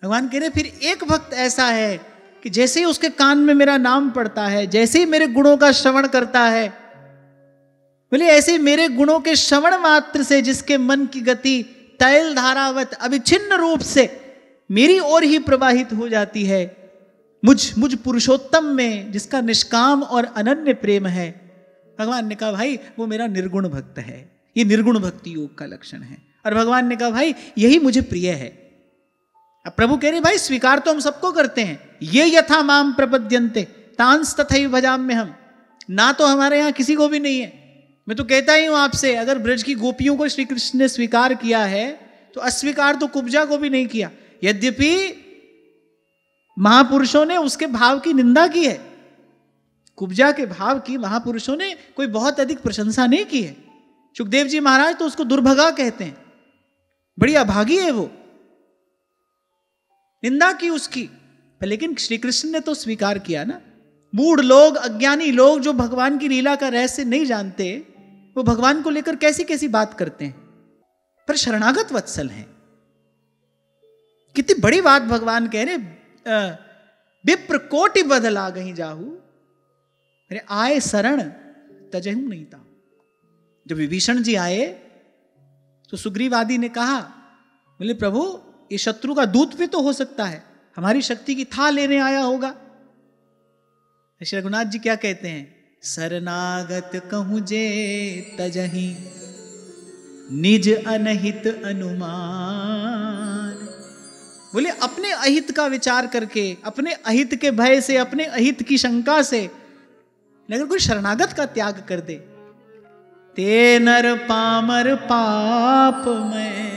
भगवान कह रहे फिर एक भक्त ऐसा है कि जैसे ही उसके कान में मेरा नाम पड़ता है, जैसे ही मेरे गुणों का श्रवण करता है, बोले ऐसे ही मेरे गुणों के श्रवण मात्र से जिसके मन की गति तैल धारावत अविच्छिन्न रूप से मेरी ओर ही प्रवाहित हो जाती है, मुझ पुरुषोत्तम में जिसका निष्काम और अनन्य प्रेम है। भगवान ने कहा भाई वो मेरा निर्गुण भक्त है, ये निर्गुण भक्ति योग का लक्षण है। और भगवान ने कहा भाई यही मुझे प्रिय है। अब प्रभु कह रहे भाई स्वीकार तो हम सबको करते हैं, ये यथा माम प्रपद्यन्ते तांस तथैव भजाम्य हम। ना तो हमारे यहाँ किसी को भी नहीं है। मैं तो कहता ही हूं आपसे, अगर ब्रज की गोपियों को श्री कृष्ण ने स्वीकार किया है तो अस्वीकार तो कुब्जा को भी नहीं किया। यद्यपि महापुरुषों ने उसके भाव की निंदा की है, कुब्जा के भाव की महापुरुषों ने कोई बहुत अधिक प्रशंसा नहीं की है। सुखदेव जी महाराज तो उसको दुर्भगा कहते हैं, बड़ी अभागी है वो, निंदा की उसकी। लेकिन श्री कृष्ण ने तो स्वीकार किया ना। मूढ़ लोग, अज्ञानी लोग जो भगवान की लीला का रहस्य नहीं जानते, वो भगवान को लेकर कैसी कैसी बात करते हैं, पर शरणागत वत्सल हैं। कितनी बड़ी बात भगवान कह रहे, विप्र कोटि बदला गही जाहू, अरे आए शरण तजहू नहीं था। जब विभीषण जी आए तो सुग्रीव आदि ने कहा, बोले प्रभु ये शत्रु का दूत भी तो हो सकता है, हमारी शक्ति की था लेने आया होगा। श्री रघुनाथ जी क्या कहते हैं, शरणागत कहूं जे तजही निज अनहित अनुमान। बोले अपने अहित का विचार करके, अपने अहित के भय से, अपने अहित की शंका से अगर कोई शरणागत का त्याग कर दे, ते नर पामर पाप में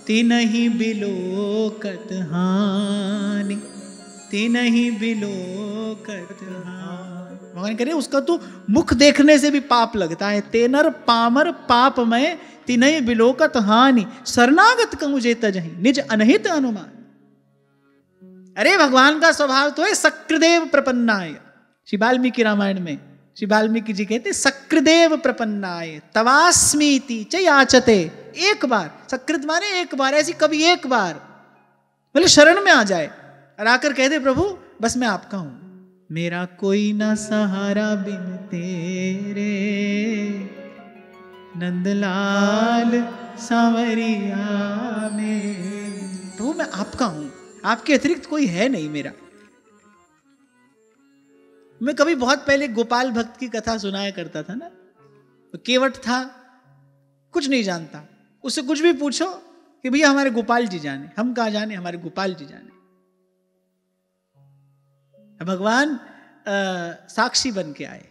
तिनहि बिलोकत हानि, तिनहि बिलोकत हानि। भगवान कह रहे उसका तो मुख देखने से भी पाप लगता है। तेनर पामर पाप में तिनहि बिलोकत हानि, शरणागत कहूं जे तजहि निज अनहित अनुमान। अरे भगवान का स्वभाव तो है सक्रदेव प्रपन्नाय। श्री वाल्मीकि रामायण में श्री वाल्मीकि जी कहते सक्रदेव प्रपन्नाय तवास्मीति च याचते। एक बार, सकृत माने एक बार, ऐसी कभी एक बार बोले शरण में आ जाए और आकर कह दे प्रभु बस मैं आपका हूं, मेरा कोई ना सहारा बिन तेरे, नंदलाल सांवरिया में। प्रभु मैं आपका हूं, आपके अतिरिक्त कोई है नहीं मेरा। मैं कभी बहुत पहले गोपाल भक्त की कथा सुनाया करता था ना, तो केवट था, कुछ नहीं जानता, उससे कुछ भी पूछो कि भैया हमारे गोपाल जी जाने, हम कहाँ जाने, हमारे गोपाल जी जाने। भगवान साक्षी बन के आए,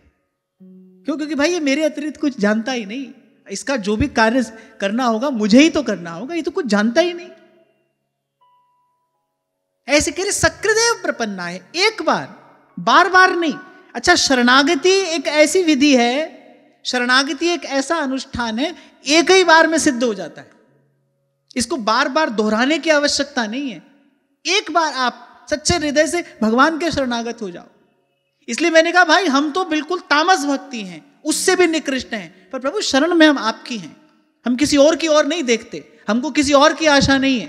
क्यों? क्योंकि भाई ये मेरे अतिरिक्त कुछ जानता ही नहीं, इसका जो भी कार्य करना होगा मुझे ही तो करना होगा, ये तो कुछ जानता ही नहीं। ऐसे कह रहे सक्रदेव प्रपन्ना है, एक बार, बार बार नहीं। अच्छा शरणागति एक ऐसी विधि है, शरणागति एक ऐसा अनुष्ठान है, एक ही बार में सिद्ध हो जाता है, इसको बार बार दोहराने की आवश्यकता नहीं है। एक बार आप सच्चे हृदय से भगवान के शरणागत हो जाओ। इसलिए मैंने कहा भाई हम तो बिल्कुल तामस भक्ति हैं, उससे भी निकृष्ट हैं, पर प्रभु शरण में हम आपकी हैं, हम किसी और की ओर नहीं देखते, हमको किसी और की आशा नहीं है।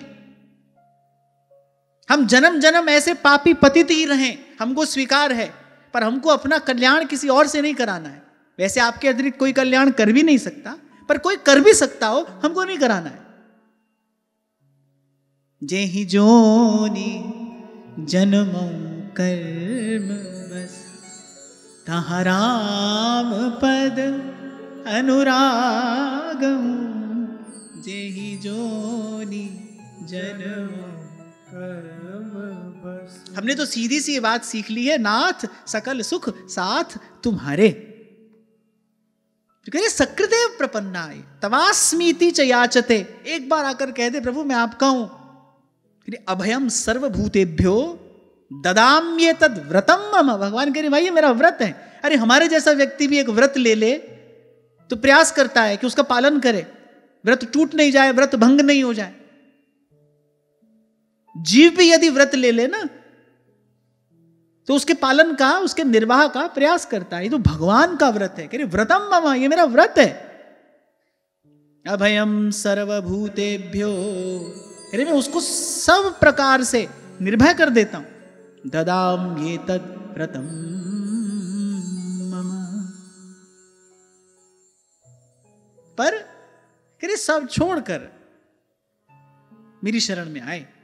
हम जन्म जन्म ऐसे पापी पतित ही रहें, हमको स्वीकार है, पर हमको अपना कल्याण किसी और से नहीं कराना है। वैसे आपके अतिरिक्त कोई कल्याण कर भी नहीं सकता, पर कोई कर भी सकता हो, हमको नहीं कराना है। जेहि जोनि जन्मौ कर्म बस, तहाँ राम पद अनुरागम। जेहि जोनि जन्मौ कर्म बस। हमने तो सीधी सी बात सीख ली है, नाथ सकल सुख साथ तुम्हारे। कह सक्रदेव प्रपन्नाय तवास्मीति च याचते। एक बार आकर कह दे प्रभु मैं आपका हूं, अभयम सर्वभूतेभ्यो ददाम्ये तद व्रतम मम। भगवान कह रहे भाई ये मेरा व्रत है। अरे हमारे जैसा व्यक्ति भी एक व्रत ले ले तो प्रयास करता है कि उसका पालन करे, व्रत टूट नहीं जाए, व्रत भंग नहीं हो जाए। जीव भी यदि व्रत ले ले ना तो उसके पालन का, उसके निर्वाह का प्रयास करता है। ये तो भगवान का व्रत है, कह रहे व्रतम मम, ये मेरा व्रत है। अभयम सर्वभूतेभ्यो, अरे मैं उसको सब प्रकार से निर्भय कर देता हूं। ददाम ये तद व्रतम मम। पर सब छोड़कर मेरी शरण में आए।